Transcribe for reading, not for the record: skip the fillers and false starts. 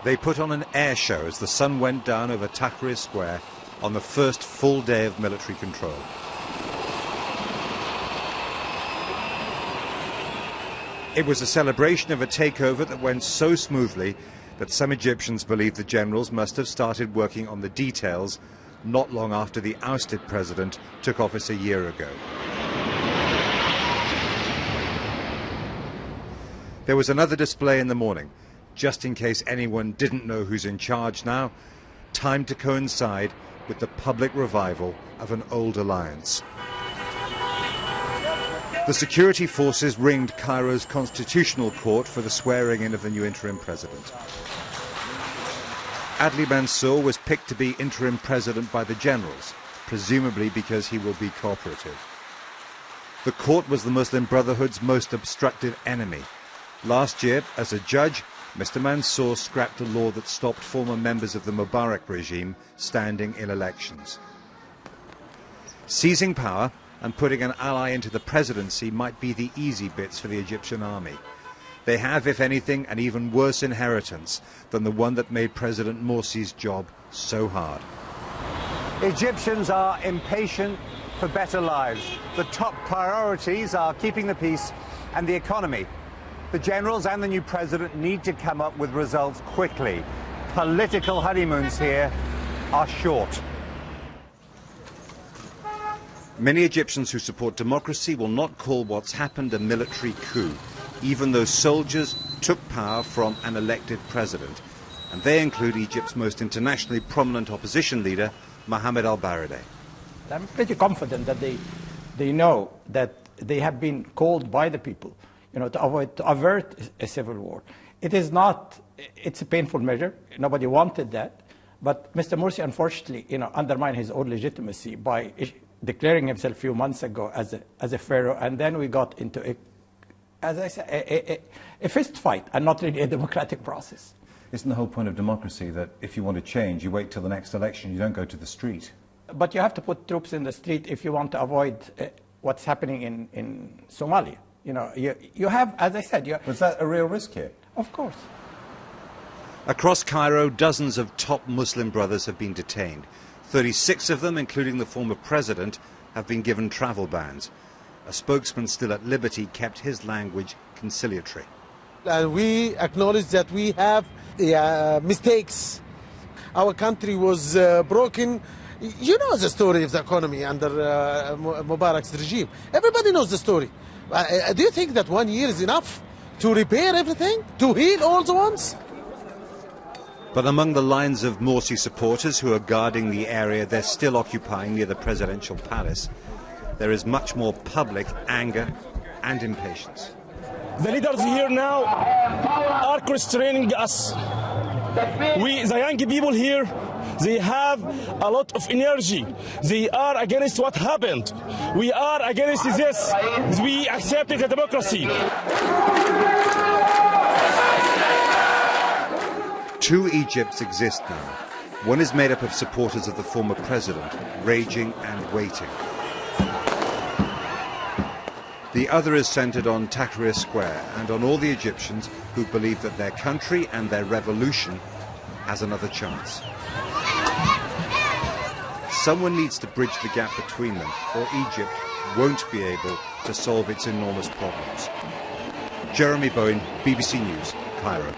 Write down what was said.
They put on an air show as the sun went down over Tahrir Square on the first full day of military control. It was a celebration of a takeover that went so smoothly that some Egyptians believe the generals must have started working on the details not long after the ousted president took office a year ago. There was another display in the morning, just in case anyone didn't know who's in charge now, timed to coincide with the public revival of an old alliance. The security forces ringed Cairo's constitutional court for the swearing-in of the new interim president. Adly Mansour was picked to be interim president by the generals, presumably because he will be cooperative. The court was the Muslim Brotherhood's most obstructive enemy. Last year, as a judge, Mr. Mansour scrapped a law that stopped former members of the Mubarak regime standing in elections. Seizing power and putting an ally into the presidency might be the easy bits for the Egyptian army. They have, if anything, an even worse inheritance than the one that made President Morsi's job so hard. Egyptians are impatient for better lives. The top priorities are keeping the peace and the economy. The generals and the new president need to come up with results quickly. Political honeymoons here are short. Many Egyptians who support democracy will not call what's happened a military coup, even though soldiers took power from an elected president. And they include Egypt's most internationally prominent opposition leader, Mohammed al-Baradei. I'm pretty confident that they know that they have been called by the people, to avert a civil war. It's a painful measure. Nobody wanted that. But Mr. Morsi, unfortunately, undermined his own legitimacy by declaring himself a few months ago as a pharaoh, and then we got into as I said, a fist fight and not really a democratic process. Isn't the whole point of democracy that if you want to change, you wait till the next election, you don't go to the street? But you have to put troops in the street if you want to avoid what's happening in Somalia. You have, as I said... Was that a real risk here? Of course. Across Cairo, dozens of top Muslim brothers have been detained. 36 of them, including the former president, have been given travel bans. A spokesman still at liberty kept his language conciliatory. We acknowledge that we have mistakes. Our country was broken. You know the story of the economy under Mubarak's regime. Everybody knows the story. Do you think that 1 year is enough to repair everything, to heal all the ones? But among the lines of Morsi supporters who are guarding the area they're still occupying near the presidential palace, there is much more public anger and impatience. The leaders here now are constraining us. The young people here, they have a lot of energy. They are against what happened. We are against this. We accept the democracy. Two Egypts exist now. One is made up of supporters of the former president, raging and waiting. The other is centered on Tahrir Square and on all the Egyptians who believe that their country and their revolution has another chance. Someone needs to bridge the gap between them, or Egypt won't be able to solve its enormous problems. Jeremy Bowen, BBC News, Cairo.